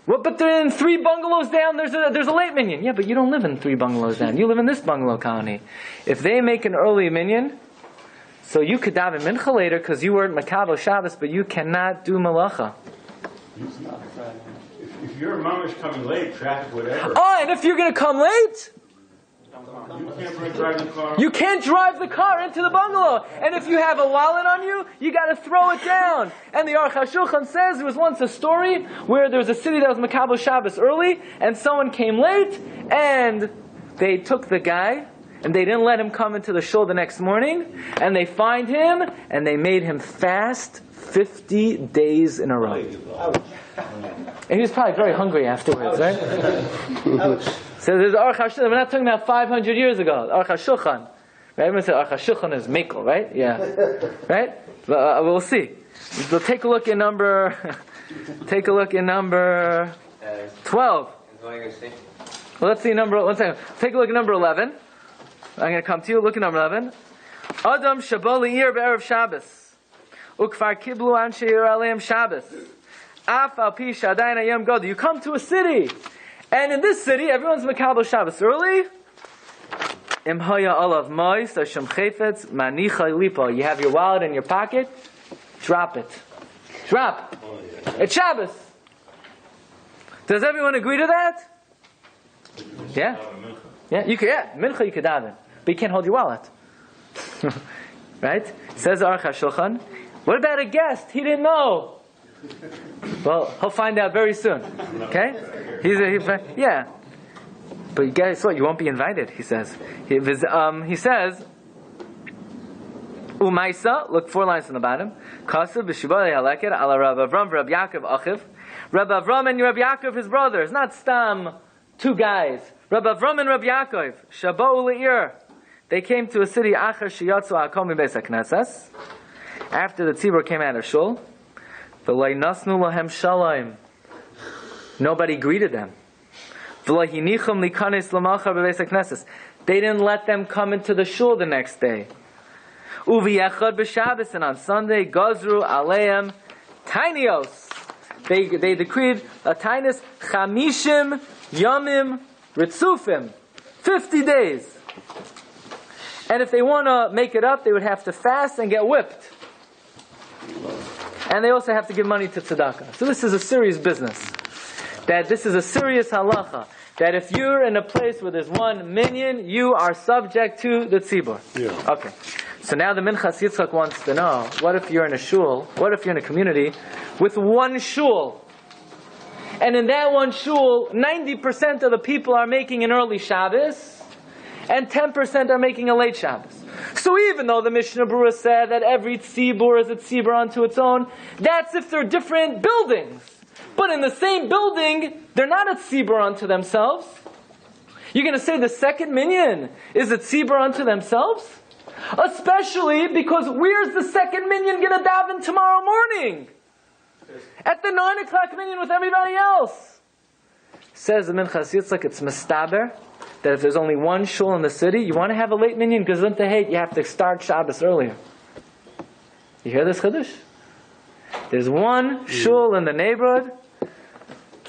well, but they're in 3 bungalows down, there's a late minyan. Yeah, but you don't live in 3 bungalows down. You live in this bungalow colony. If they make an early minyan, so you could daven mincha later because you weren't makabel Shabbos, but you cannot do malacha. If your mom is coming late, traffic, whatever. Oh, and if you're going to come late, you can't drive the car. you can't drive the car into the bungalow. And if you have a wallet on you, you got to throw it down. And the Aruch HaShulchan says there was once a story where there was a city that was makabel Shabbos early, and someone came late, and they took the guy, and they didn't let him come into the shul the next morning, and they fined him, and they made him fast 50 days in a row. And he was probably very hungry afterwards, right? So there's Aruch HaShulchan. We're not talking about 500 years ago. Aruch HaShulchan. Right? Everyone said Aruch HaShulchan is Mekel, right? Yeah. Right? But, we'll see. So take a look in number 12. Well, let's see one second. Take a look at number 11. I'm going to come to you. Look at number 11. Adam shabo le'ir be'erev Shabbos. Ukfar kiblu anshe yir aleim Shabbos. Af al pi shadayin hayom godu. You come to a city, and in this city, everyone's makabel Shabbos early. Im haya olav mois hashem chayfetz manicha lipa. You have your wallet in your pocket. Drop it. Drop. It's Shabbos. Does everyone agree to that? Yeah. Yeah. You can. Yeah. Mincha you could daven, but you can't hold your wallet. Right? Says Aruch HaShulchan. What about a guest? He didn't know. Well, he'll find out very soon. Okay? Yeah. But guess what? You won't be invited, he says. He says, Umaisa, look 4 lines on the bottom. Kasav b'shivah le'haleket ala Rabbi Avram v'Rabbi Yaakov achiv. Rabbi Avram and Rabbi Yaakov, his brothers, not stam, 2 guys. Rabbi Avram and Rabbi Yaakov, Shabbat le'ir. They came to a city, Achar sheyatzu hakom mibeis haknesses. After the tzibur came out of shul, nobody greeted them. They didn't let them come into the shul the next day. And on Sunday, Gazru Aleim Tainios. They decreed a tainis Chamishim Yamim Ritzufim. 50 days. And if they want to make it up, they would have to fast and get whipped. And they also have to give money to tzedakah. So this is a serious business. That this is a serious halacha. That if you're in a place where there's one minyan, you are subject to the tzibur. Yeah. Okay. So now the Minchas Yitzchak wants to know, what if you're in a shul, what if you're in a community with one shul? And in that one shul, 90% of the people are making an early Shabbos, and 10% are making a late Shabbos. So even though the Mishnah Berurah said that every tzibur is a tzibur unto its own, that's if they're different buildings. But in the same building, they're not a tzibur unto themselves. You're going to say the second minyan is a tzibur unto themselves? Especially because where's the second minyan going to daven tomorrow morning? At the 9 o'clock minyan with everybody else. Says the Minchas Yitzchak, it's mistaber that if there's only one shul in the city, you want to have a late minyan, gesund hate, you have to start Shabbos earlier. You hear this chiddush? There's one shul in the neighborhood.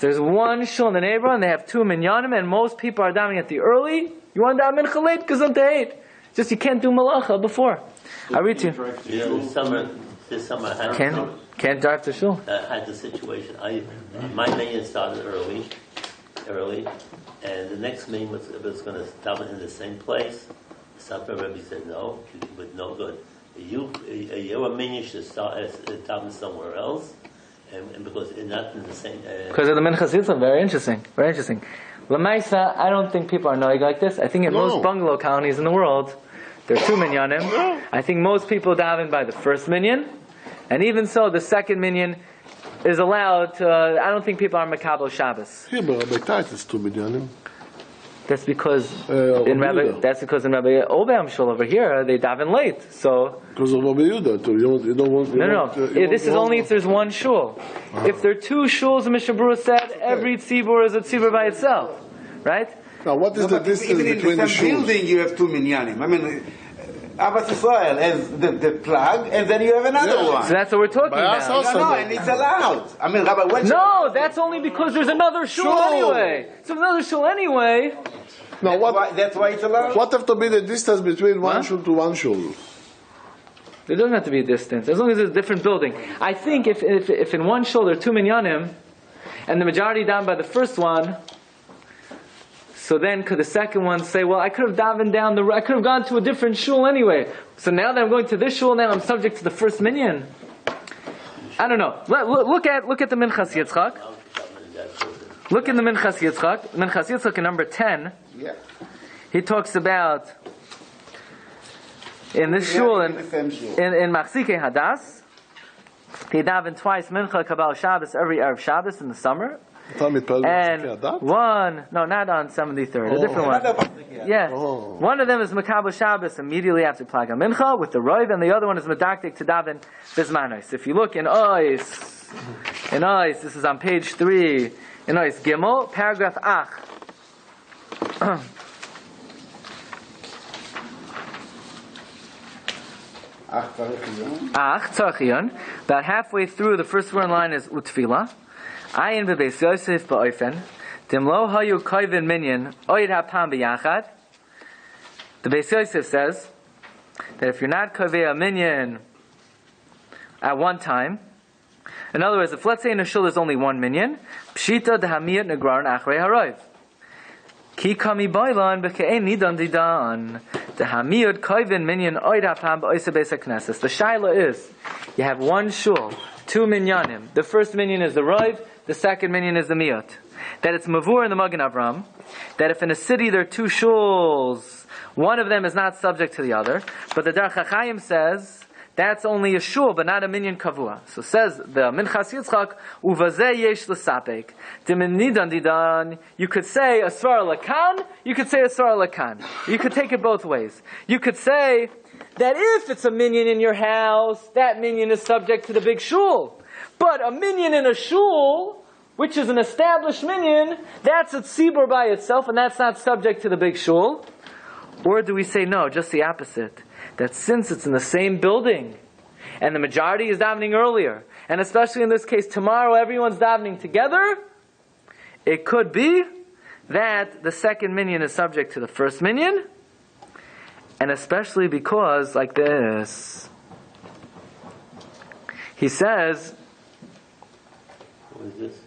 There's one shul in the neighborhood, and they have 2 minyanim, and most people are davening at the early. You want to daven mincha late, gesund hate. Just you can't do malacha before. I read to you. This summer I Can't drive to shul. I had the situation. My minyan started early, and the next minyan was going to daven in the same place. The Supper Rabbi said no, but no good. Your minyan should start daven somewhere else, and because it's not in the same. Because of the Minchas Yitzchak, very interesting. Lamaisa, I don't think people are knowing like this. I think in most bungalow colonies in the world, there are 2 minyanim. I think most people daven by the first minyan, and even so, the second minyan is allowed to. I don't think people are makabel Shabbos. Yeah, but by tight it's 2 minyanim. That's because in Rabbi Obam shul over here they daven late. So because of Rabbi Yehuda too. You don't want. This is only if there's one shul. If there are two shuls, the Mishnah Berurah said every tzibur is a tzibur by itself, right? Now, what is the distance between the shuls? Even in the same building, you have two minyanim. I mean, Abbas Israel has the plug, and then you have another one. So that's what we're talking about. No, and it's allowed. I mean, Rabbi, no, that's only because there's another shul anyway. So another shul anyway. No, that's why it's allowed. What have to be the distance between one shul to one shul? There doesn't have to be a distance, as long as it's a different building. I think if in one shul there are two minyanim, and the majority down by the first one, so then could the second one say, well, I could have davened down I could have gone to a different shul anyway. So now that I'm going to this shul, now I'm subject to the first minyan. I don't know. Look at the Minchas Yitzchak. Look in the Minchas Yitzchak. Minchas Yitzchak in number 10. Yeah. He talks about in this shul in Machzikei Hadas, they daven twice Mincha Kabbalah Shabbos every Erev Shabbos in the summer. And one, no, not on 73rd, a different one. Yeah. One of them is Makabel Shabbos immediately after Plaga Mincha with the Roiv, and the other one is Medaktik to daven Bismanos. If you look in Ois, this is on page 3, in Ois Gimel, paragraph Ach. Ach, Tzachion. About halfway through, the first word in line is Utfila. Ayin bebeis Yosef ba'ofen. Dim lo hayu koivin minyan oid hapam b'yachad. The Beis Yosef says that if you're not kovei a minyan at one time, in other words, if let's say in a shul there's only one minyan, pshita dehamiyat negraron achrei harov. Ki kami boilan b'ke'en nidan didan. Dehamiyat koivin minyan oid hapam ba'oisa beis hakneses. The shaila is, you have one shul, two minyanim. The first minyan is the roiv, the second minyan is the miyot. That it's mavur in the Magen Avram. That if in a city there are two shuls, one of them is not subject to the other. But the Derech HaChaim says that's only a shul, but not a minyan kavua. So says the Minchas Yitzchak, uvazeh yesh l'sapek. Diminidan didan. You could say a svar lakan. You could say a svar lakan. You could take it both ways. You could say that if it's a minyan in your house, that minyan is subject to the big shul. But a minyan in a shul, which is an established minyan, that's a tzibur by itself, and that's not subject to the big shul. Or do we say no, just the opposite? That since it's in the same building, and the majority is davening earlier, and especially in this case, tomorrow everyone's davening together, it could be that the second minyan is subject to the first minyan, and especially because, like this, he says, what is this?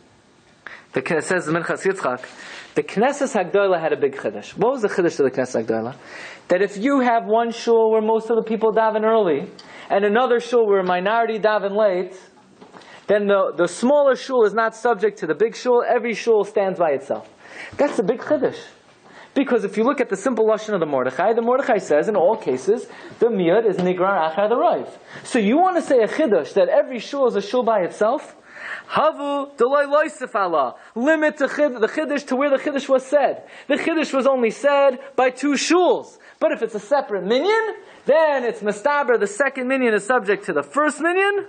It says the Minchas Yitzchak, the Knesset Hagdolah had a big chiddush. What was the chiddush of the Knesset Hagdolah? That if you have one shul where most of the people daven early, and another shul where a minority daven late, then the smaller shul is not subject to the big shul. Every shul stands by itself. That's a big chiddush. Because if you look at the simple lashon of the Mordechai says in all cases, the miyad is nigrar achar the roiv. So you want to say a chiddush that every shul is a shul by itself? Havu delay loisif Allah. Limit the chiddush to where the chiddush was said. The chiddush was only said by two shuls. But if it's a separate minyan, then it's mistaber. The second minyan is subject to the first minyan.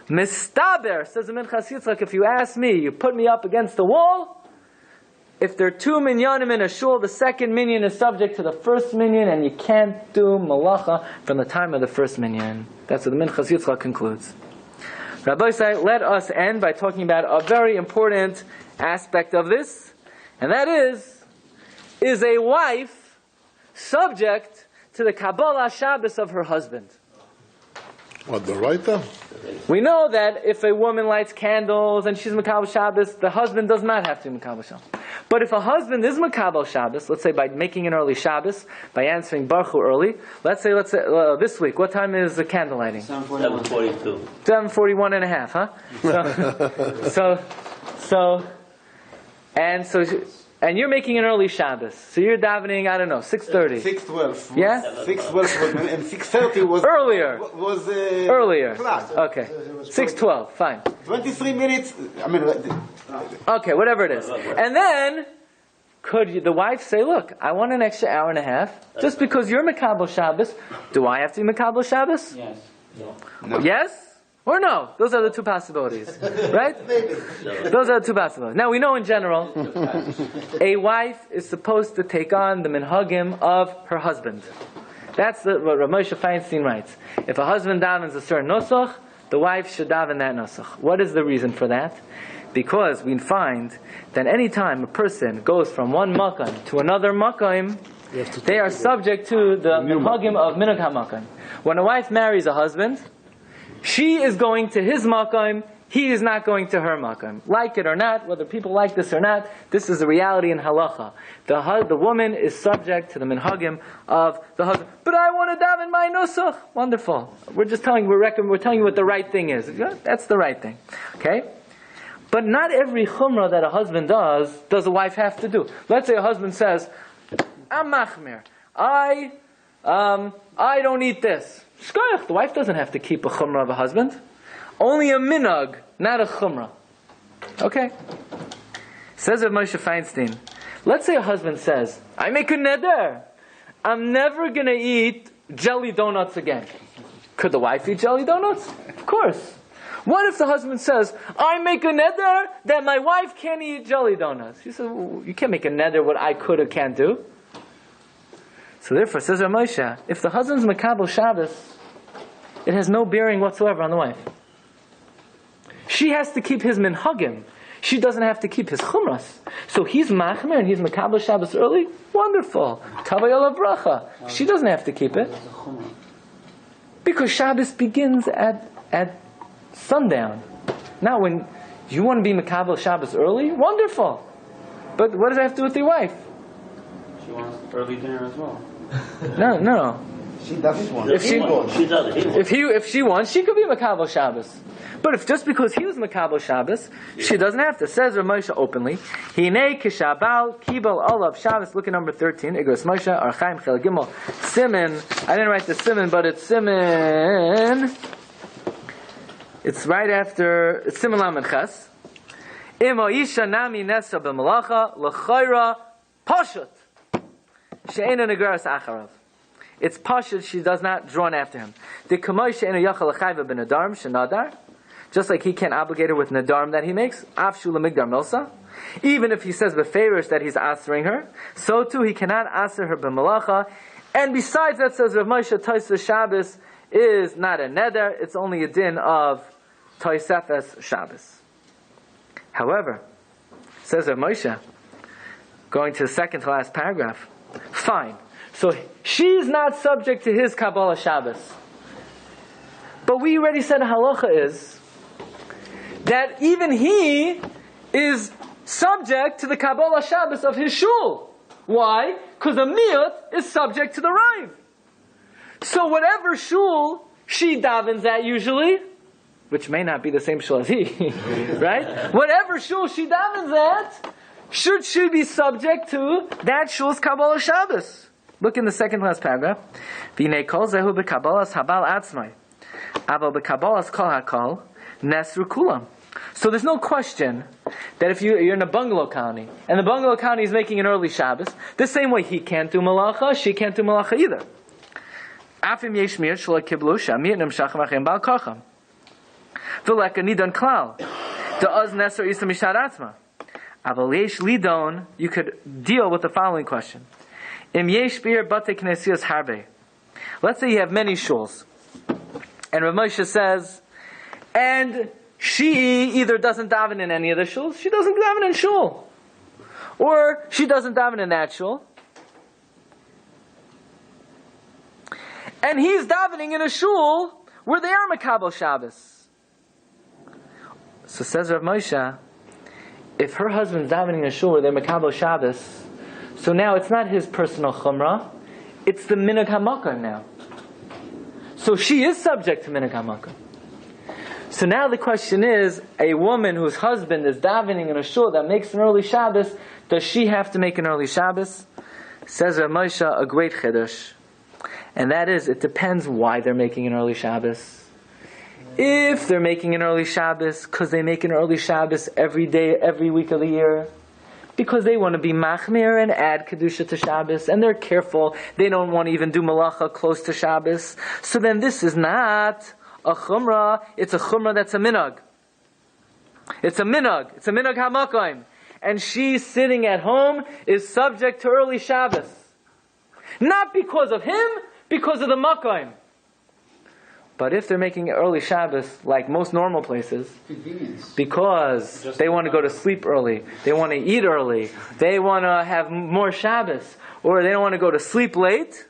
Mistaber, says the Minchas Yitzchak, if you ask me, you put me up against the wall, if there are two minyanim in a shul, the second minyan is subject to the first minyan, and you can't do malacha from the time of the first minyan. That's what the Minchas Yitzchak concludes. Rabbi said, let us end by talking about a very important aspect of this, and that is a wife subject to the Kabbalah Shabbos of her husband? What, the writer? We know that if a woman lights candles and she's Makabel Shabbos, the husband does not have to be Makabel Shabbos. But if a husband is Makabel Shabbos, let's say by making an early Shabbos, by answering Baruch Hu early, let's say this week, what time is the candle lighting? 7:42. 7:41 and a half, huh? And you're making an early Shabbos, so you're davening, I don't know, 6:30. 6:12. Yeah? 6:12 and 6:30 was earlier. Earlier. Class. Okay. 6:12. Fine. 23 minutes. I mean. Okay, whatever it is. And then could the wife say, look, I want an extra hour and a half, just because you're Makabel Shabbos, do I have to be Makabel Shabbos? Yes. No. Yes or no? Those are the two possibilities, right? Those are the two possibilities. Now we know in general, a wife is supposed to take on the minhagim of her husband. That's what Moshe Feinstein writes. If a husband davens a certain nusach, the wife should daven that nusach. What is the reason for that? Because we find that any time a person goes from one makam to another makam, they are subject to the minhagim of minhag hamakam. When a wife marries a husband, she is going to his makam, he is not going to her makam. Like it or not, whether people like this or not, this is the reality in halacha. The woman is subject to the minhagim of the husband. But I want to daven my nusach. Wonderful. We're just telling you, we're telling you what the right thing is. That's the right thing. Okay? But not every chumrah that a husband does a wife have to do. Let's say a husband says, I'm machmir. I don't eat this. Shkoyach, the wife doesn't have to keep a chumrah of a husband. Only a minhag, not a chumrah. Okay? Says Rabbi Moshe Feinstein. Let's say a husband says, I make a neder. I'm never going to eat jelly donuts again. Could the wife eat jelly donuts? Of course. What if the husband says, I make a neder that my wife can't eat jelly donuts? She says, well, you can't make a neder what I could or can't do. So therefore, says Rabbi Moshe, if the husband's makabel Shabbos, it has no bearing whatsoever on the wife. She has to keep his minhagim. She doesn't have to keep his chumras. So he's machmer and he's makabel Shabbos early. Wonderful. Tavayala bracha. She doesn't have to keep it. Because Shabbos begins at sundown. Now when you want to be makabel Shabbos early, wonderful. But what does that have to do with your wife? She wants early dinner as well. No. She doesn't want. If she wants, she could be makabel Shabbos. But if just because he was makabel Shabbos, she doesn't have to. Says Rav Moshe openly, Hinei kishabal kibal olav Shabbos. Look at number 13. Igros Moshe Archaim Chel Gimel Simin. I didn't write the Simin, but it's Simin. It's right after it's Simin Lamed Ches. Imo isha nami nesra b'malacha l'chayra pashut she'ena negeras acharav. It's pashut, she does not drawn after him. The kamoy she'ena yachal l'chayva b'nadarm she'nadar. Just like he can't obligate her with nadarm that he makes, afshu l'migdar milsa. Even if he says b'ferish that he's answering her, so too he cannot answer her b'malacha. And besides that, says Rav Moshe, Toisefes Shabbos is not a neder; it's only a din of Toisefes Shabbos. However, says Rav Moshe, going to the second to last paragraph, fine. So she's not subject to his Kabbalah Shabbos. But we already said halacha is that even he is subject to the Kabbalah Shabbos of his shul. Why? Because a miyut is subject to the Rav. So whatever shul she davens at usually, which may not be the same shul as he, right? Whatever shul she davens at, should she be subject to that shul's Kabbalah Shabbos? Look in the second last paragraph. V'nei kol zehu b'kabbalas habal atzmai, aval b'kabbalas kol hakol nesru kulam. So there's no question that if you're in a bungalow colony, and the bungalow colony is making an early Shabbos, the same way he can't do malacha, she can't do malacha either. Afim yesh mir shlo kiblu shamir nemshach machem bal kacham. V'leka nidon klal. Da'az nesru isa mishad atzma. Aval yesh lidon, you could deal with the following question. Im yesh bir bate knesias harbe. Let's say you have many shuls. And Rav Moshe says, and she either doesn't daven in any of the shuls, she doesn't daven in shul. Or she doesn't daven in that shul. And he's davening in a shul where they are makabel Shabbos. So says Rav Moshe, if her husband's davening in a shul where they're makabel Shabbos, so now it's not his personal chumrah, it's the minhag hamakar now. So she is subject to minhag hamakar. So now the question is, a woman whose husband is davening in a shul that makes an early Shabbos, does she have to make an early Shabbos? Says Rav Moshe a great chiddush. And that is, it depends why they're making an early Shabbos. If they're making an early Shabbos because they make an early Shabbos every day, every week of the year, because they want to be machmir and add kedusha to Shabbos, and they're careful. They don't want to even do malacha close to Shabbos. So then this is not a chumrah, it's a chumrah that's a minhag. It's a minhag hamakoim. And she sitting at home is subject to early Shabbos. Not because of him, because of the makoim. But if they're making early Shabbos, like most normal places, because they want to go to sleep early, they want to eat early, they want to have more Shabbos, or they don't want to go to sleep late,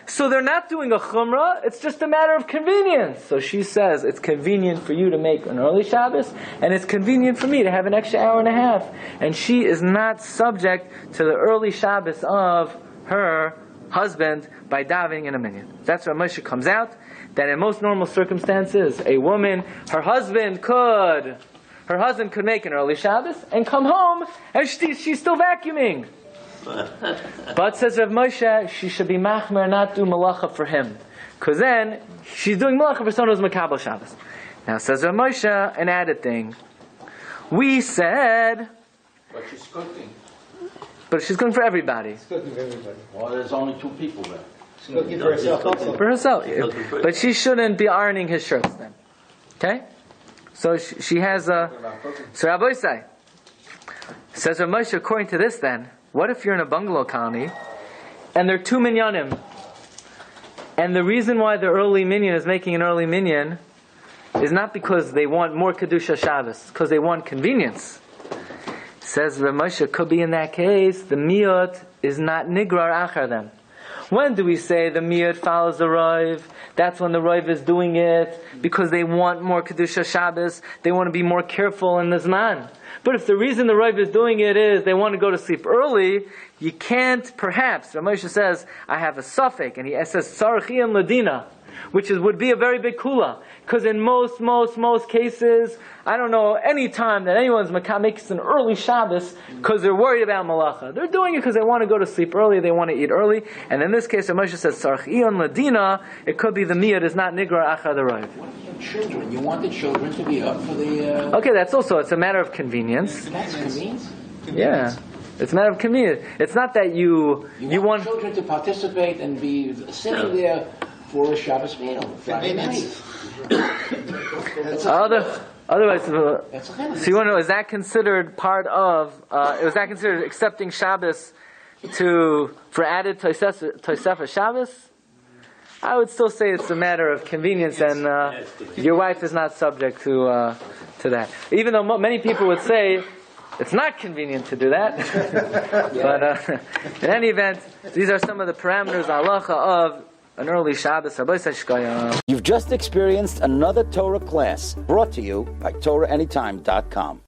so they're not doing a chumrah, it's just a matter of convenience. So she says, it's convenient for you to make an early Shabbos, and it's convenient for me to have an extra hour and a half. And she is not subject to the early Shabbos of her husband by davening in a minyan. That's where Moshe comes out, that in most normal circumstances, a woman, her husband could make an early Shabbos and come home and she's still vacuuming. But says Rav Moshe, she should be machmer, not do malacha for him, because then she's doing malacha for someone who's makabel Shabbos. Now says Rav Moshe, an added thing. We said, But she's cooking. but she's cooking for everybody. It's cooking for everybody. Well, there's only 2 people there. She's cooking for herself also. For herself, but she shouldn't be ironing his shirts then. Okay, so she has a. So Rabbi say, says Rav Moshe, according to this, then, what if you're in a bungalow colony and there are 2 minyanim, and the reason why the early minyan is making an early minyan is not because they want more kedusha Shabbos, because they want convenience. Says Rav Moshe, could be in that case the miyot is not nigrar achar them. When do we say the miyot follows the roiv? That's when the roiv is doing it because they want more kedusha Shabbos. They want to be more careful in the zman. But if the reason the roiv is doing it is they want to go to sleep early, you can't. Perhaps Rav Moshe says, I have a suffix, and he says sarchi and ladina, which would be a very big kula. Because in most cases, I don't know any time that anyone's makes an early Shabbos because they're worried about malacha. They're doing it because they want to go to sleep early, they want to eat early. And in this case, Moshe says, Sarchion Ladina, it could be the miyad is not nigra achar the roiv. What if you have children? You want the children to be up for the... Okay, that's also, it's a matter of convenience. That's convenience? Yeah. It's a matter of convenience. It's not that you want children to participate and be sitting there for a Shabbos meal Friday night. Otherwise, so you want to know, is that considered part of, is that considered accepting Shabbos for added Tosefah Shabbos? I would still say it's a matter of convenience, and your wife is not subject to that. Even though many people would say it's not convenient to do that. But in any event, these are some of the parameters, halacha, of an early Shabbos. You've just experienced another Torah class brought to you by TorahAnytime.com.